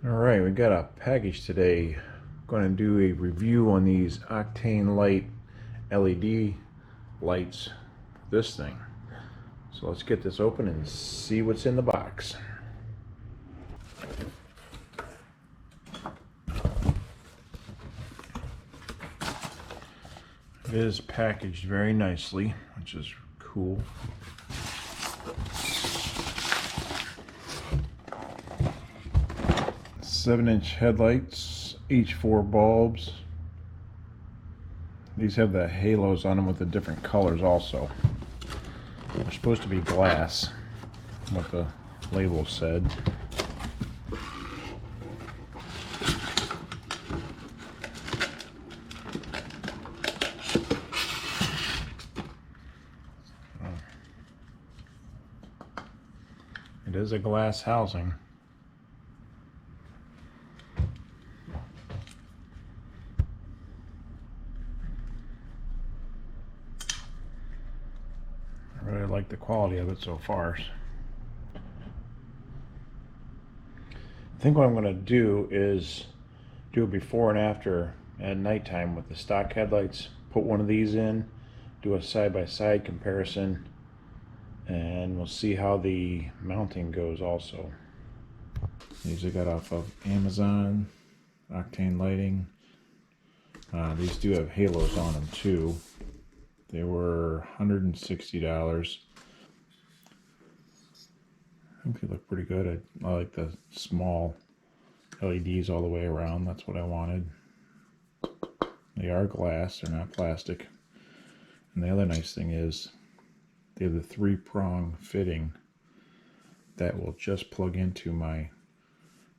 Alright, we got a package today. Going to do a review on these Octane Light LED lights. This thing. So let's get this open and see what's in the box. It is packaged very nicely, which is cool. Seven-inch headlights, each 4 bulbs. These have the halos on them with the different colors also. They're supposed to be glass, what the label said. It is a glass housing. I really like the quality of it so far. I think what I'm going to do is do a before and after at nighttime with the stock headlights. Put one of these in, do a side-by-side comparison, and we'll see how the mounting goes also. These I got off of Amazon, Octane Lighting. These do have halos on them too. They were $160. I think they look pretty good. I like the small LEDs all the way around. That's what I wanted. They are glass, they're not plastic. And the other nice thing is they have the 3-prong fitting that will just plug into my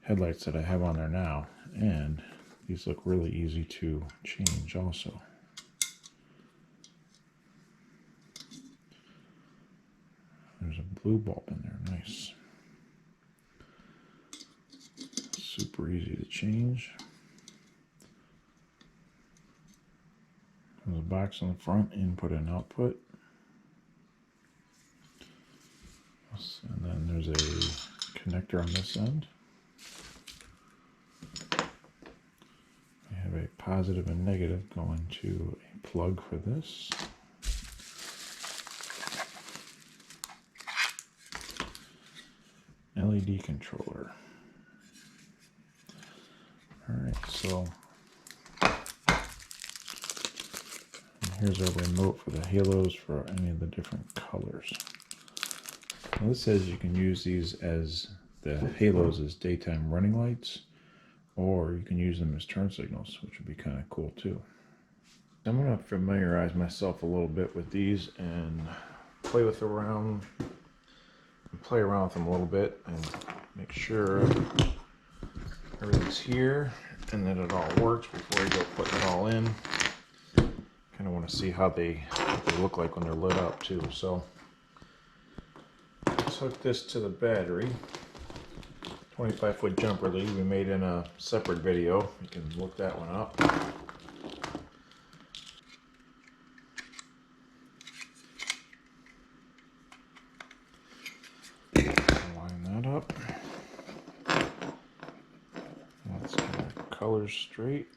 headlights that I have on there now. And these look really easy to change also. There's a blue bulb in there, nice. Super easy to change. There's a box on the front, input and output. And then there's a connector on this end. I have a positive and negative going to a plug for this. LED controller. Alright, so here's our remote for the halos for any of the different colors. Now this says you can use these as the halos as daytime running lights, or you can use them as turn signals, which would be kind of cool too. I'm going to familiarize myself a little bit with these and play with around and play around with them a little bit and make sure everything's here and that it all works before you go putting it all in. Kind of want to see what they look like when they're lit up too. So let's hook this to the battery. 25-foot jumper lead we made in a separate video. You can look that one up. Line that up. That's kind of colors straight.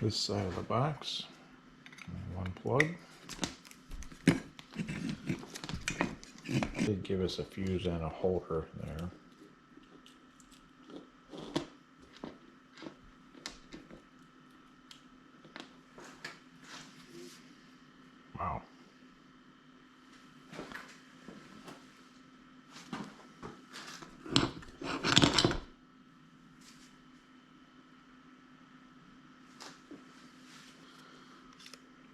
This side of the box, one plug. Did give us a fuse and a holder there. Wow.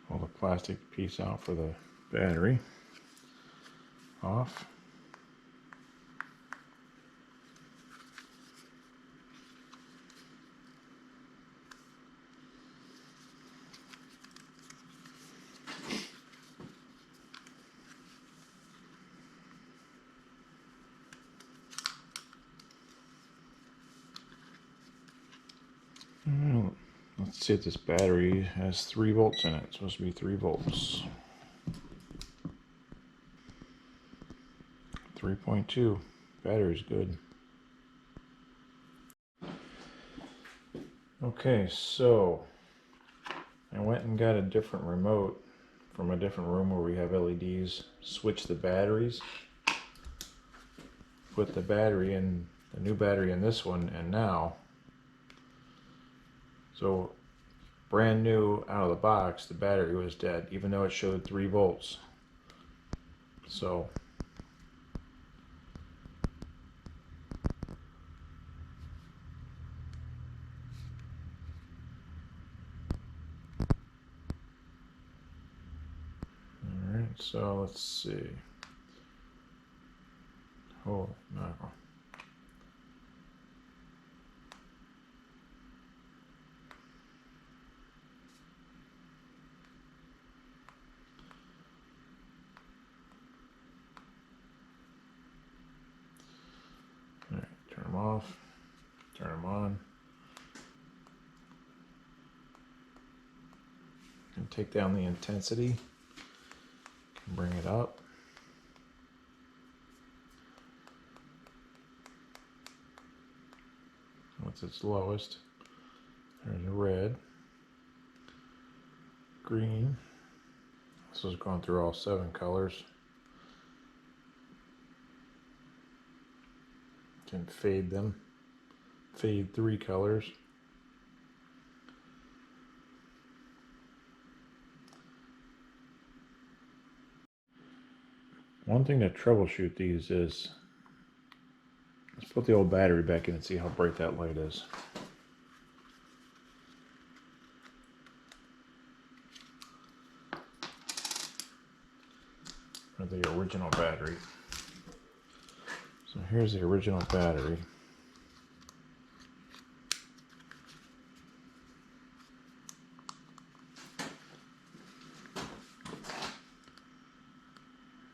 Pull the plastic piece out for the battery. Off. Let's see if this battery has 3 volts in it. It's supposed to be 3 volts. 3.2. Battery's good. Okay, so I went and got a different remote from a different room where we have LEDs. Switched the batteries. Put the battery in, the new battery in this one, and now, so brand new out of the box, the battery was dead, even though it showed 3 volts. So alright, so let's see. Oh no. Alright, turn them off, turn them on. And take down the intensity, bring it up. What's its lowest? There's red, green. This is going through all 7 colors. Can fade them. Fade 3 colors. One thing to troubleshoot these is, let's put the old battery back in and see how bright that light is. Or the original battery. So here's the original battery.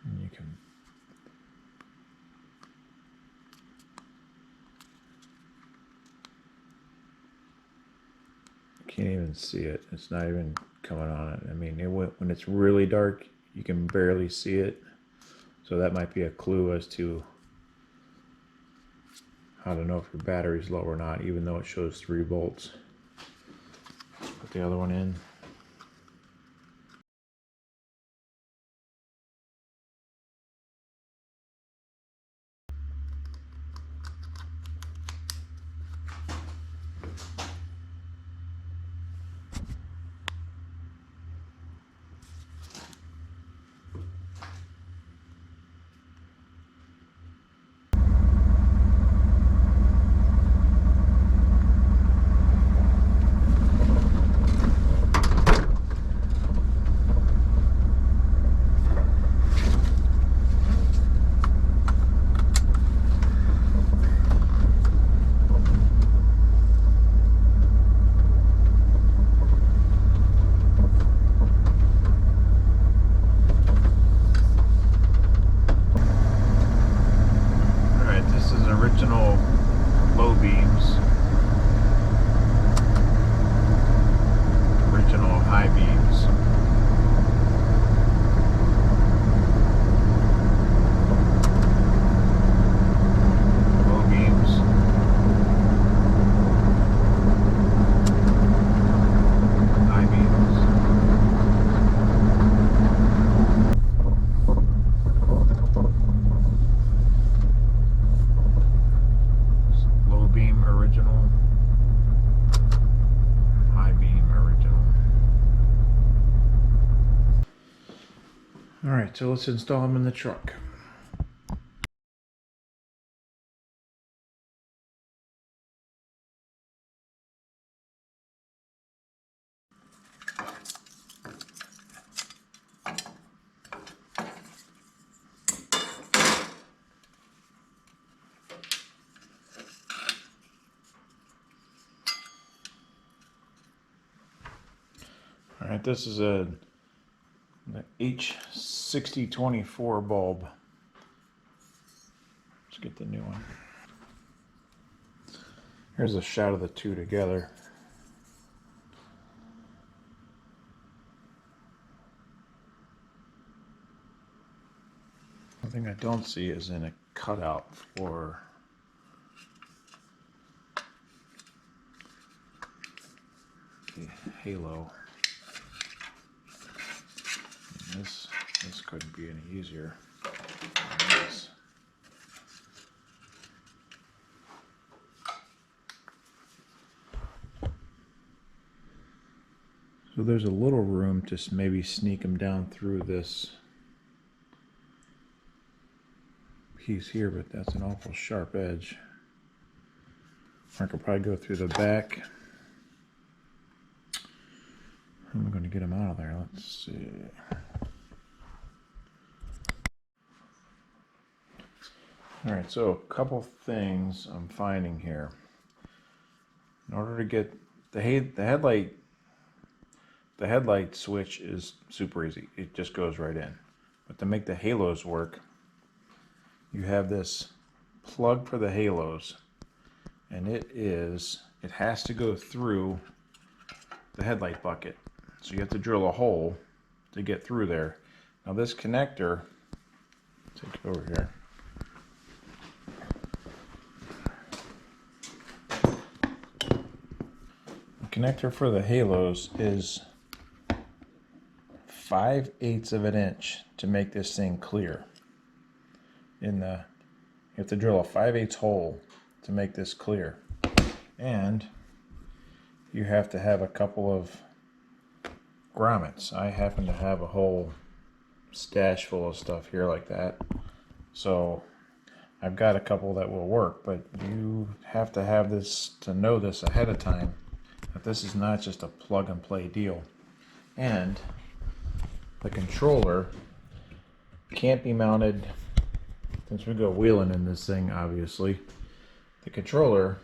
And you can't even see it. It's not even coming on it. I mean, when it's really dark, you can barely see it. So that might be a clue as to how to know if your battery's low or not, even though it shows 3 volts. Let's put the other one in. Original low beams, original high beams. Low beams, high beams. Original, high beam original. All right, so let's install them in the truck. All right, this is an H6024 bulb. Let's get the new one. Here's a shot of the two together. thing I don't see is in a cutout for the halo. And this couldn't be any easier than this. So there's a little room to maybe sneak them down through this piece here, but that's an awful sharp edge. I could probably go through the back. I'm going to get them out of there. Let's see. All right, so a couple things I'm finding here. In order to get the headlight switch is super easy. It just goes right in. But to make the halos work, you have this plug for the halos, and it has to go through the headlight bucket. So you have to drill a hole to get through there. Now this connector, take it over here. The connector for the halos is 5/8 of an inch to make this thing clear. You have to drill a 5/8 hole to make this clear, and you have to have a couple of grommets. I happen to have a whole stash full of stuff here like that, so I've got a couple that will work, but you have to have this to know this ahead of time, that this is not just a plug and play deal. And the controller can't be mounted, since we go wheeling in this thing, obviously, the controller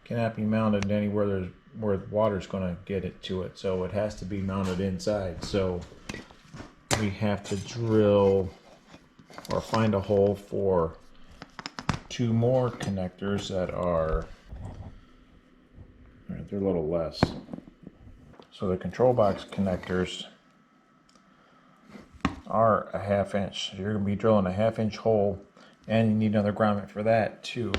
cannot be mounted anywhere where water's going to get it to it, so it has to be mounted inside. So we have to drill or find a hole for 2 more connectors that are, they're a little less. So the control box connectors are a 1/2 inch. So you're going to be drilling a 1/2 inch hole, and you need another grommet for that too,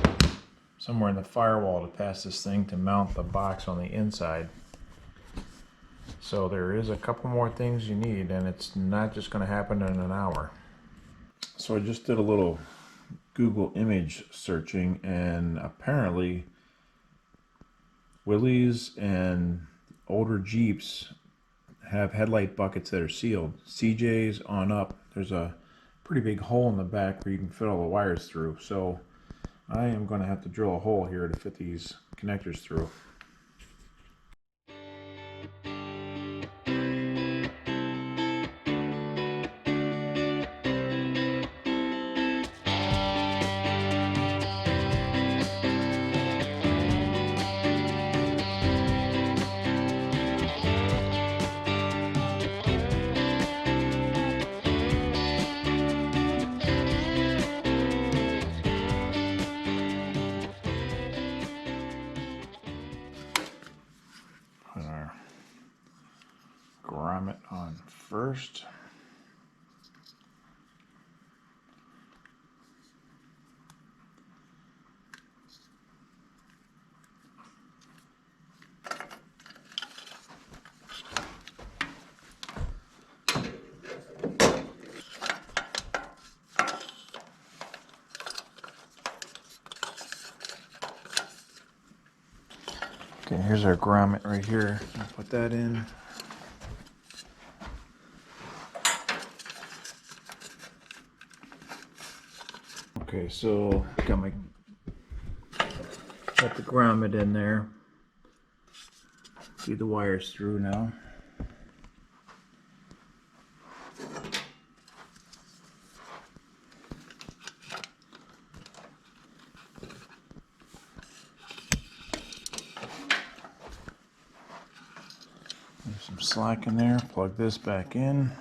somewhere in the firewall to pass this thing to mount the box on the inside. So there is a couple more things you need, and it's not just going to happen in an hour. So I just did a little Google image searching, and apparently Willys and older Jeeps have headlight buckets that are sealed. CJ's on up, there's a pretty big hole in the back where you can fit all the wires through. So I am going to have to drill a hole here to fit these connectors through. Grommet on first. Okay, here's our grommet right here. I'll put that in. Okay, so got the grommet in there. Feed the wires through now. There's some slack in there. Plug this back in.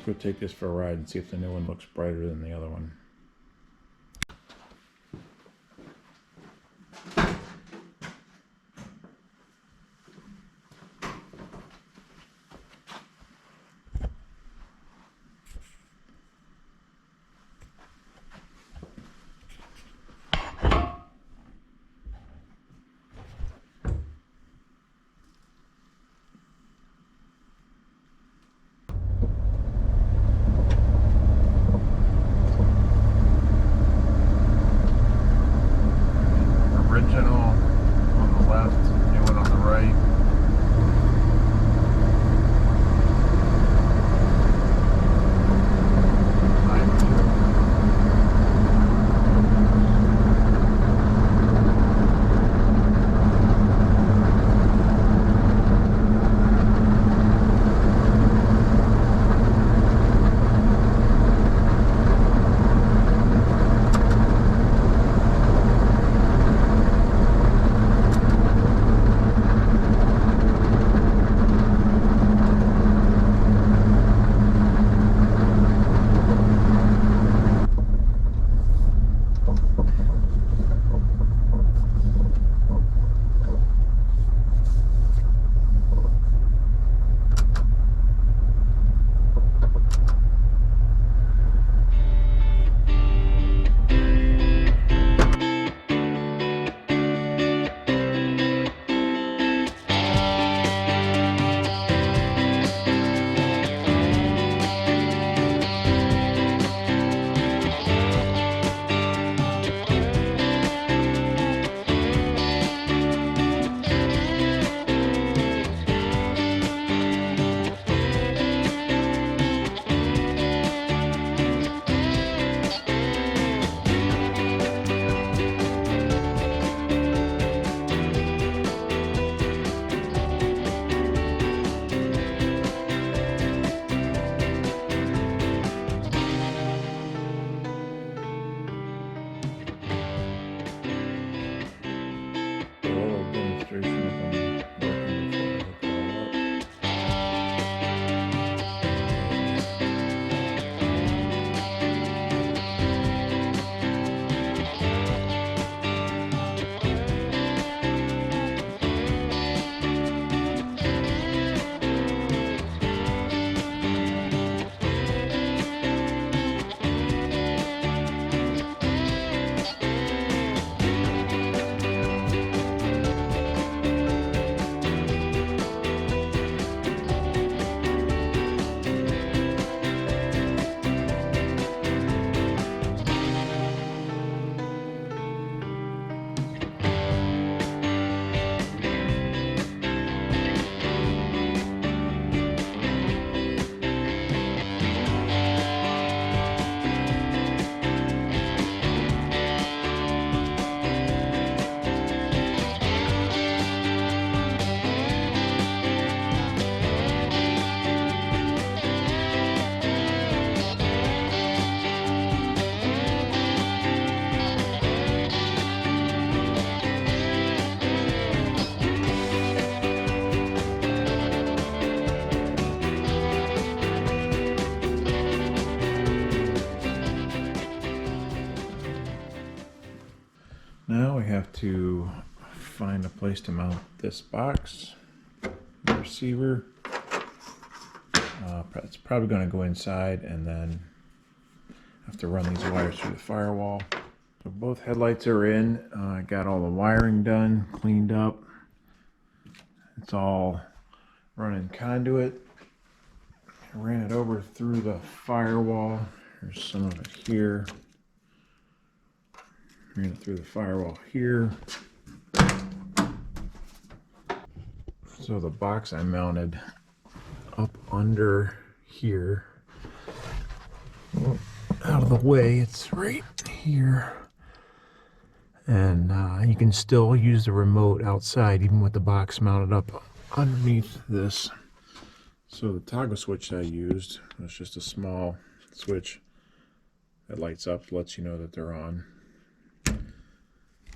go take this for a ride and see if the new one looks brighter than the other one. Original on the left, new one on the right. Now we have to find a place to mount this box, the receiver. It's probably going to go inside, and then have to run these wires through the firewall. So both headlights are in. I got all the wiring done, cleaned up. It's all running conduit. I ran it over through the firewall. There's some of it here. Ran it through the firewall here. So the box I mounted up under here. Out of the way, it's right here. And you can still use the remote outside even with the box mounted up underneath this. So the toggle switch that I used was just a small switch that lights up, lets you know that they're on.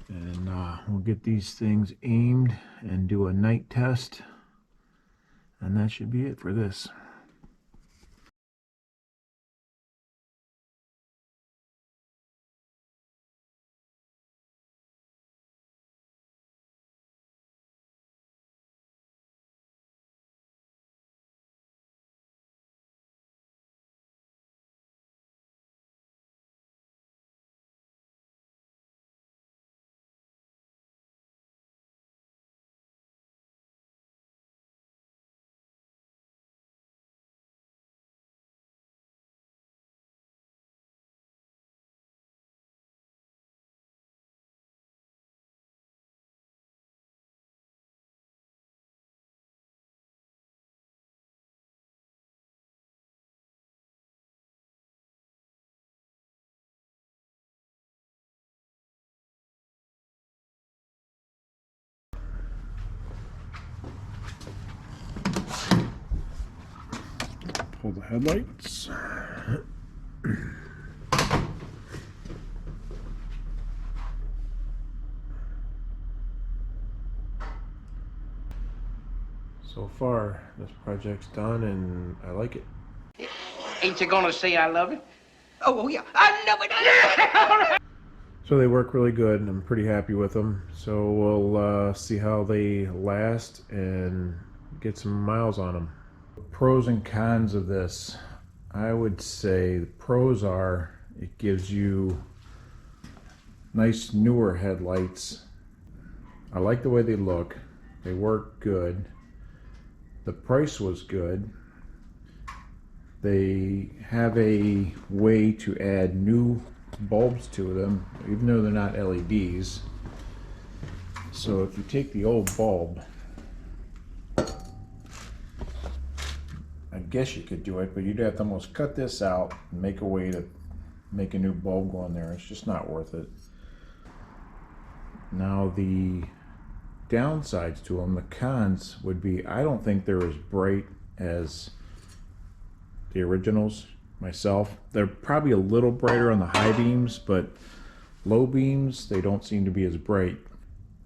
And we'll get these things aimed and do a night test, and that should be it for this. pull the headlights. So far, this project's done and I like it. Ain't you gonna say I love it? Oh yeah, I love it. Yeah. So they work really good and I'm pretty happy with them. So we'll see how they last and get some miles on them. Pros and cons of this. I would say the pros are it gives you nice newer headlights. I like the way they look. They work good. The price was good. They have a way to add new bulbs to them, even though they're not LEDs. So if you take the old bulb, I guess you could do it, but you'd have to almost cut this out and make a way to make a new bulb go in there. It's just not worth it. Now the downsides to them, the cons would be, I don't think they're as bright as the originals myself. They're probably a little brighter on the high beams, but low beams, they don't seem to be as bright.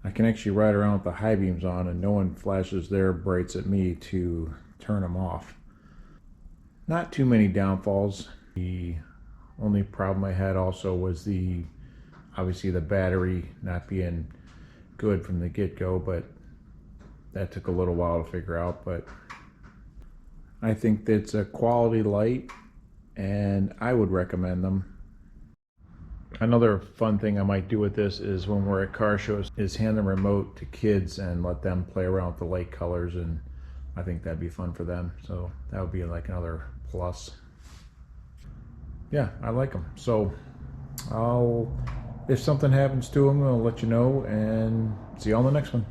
I can actually ride around with the high beams on and no one flashes their brights at me to turn them off. Not too many downfalls. The only problem I had also was obviously the battery not being good from the get-go, but that took a little while to figure out. But I think it's a quality light and I would recommend them. Another fun thing I might do with this is when we're at car shows is hand the remote to kids and let them play around with the light colors, and I think that'd be fun for them. So that would be like another plus. Yeah, I like them. So if something happens to them, I'll let you know, and see you on the next one.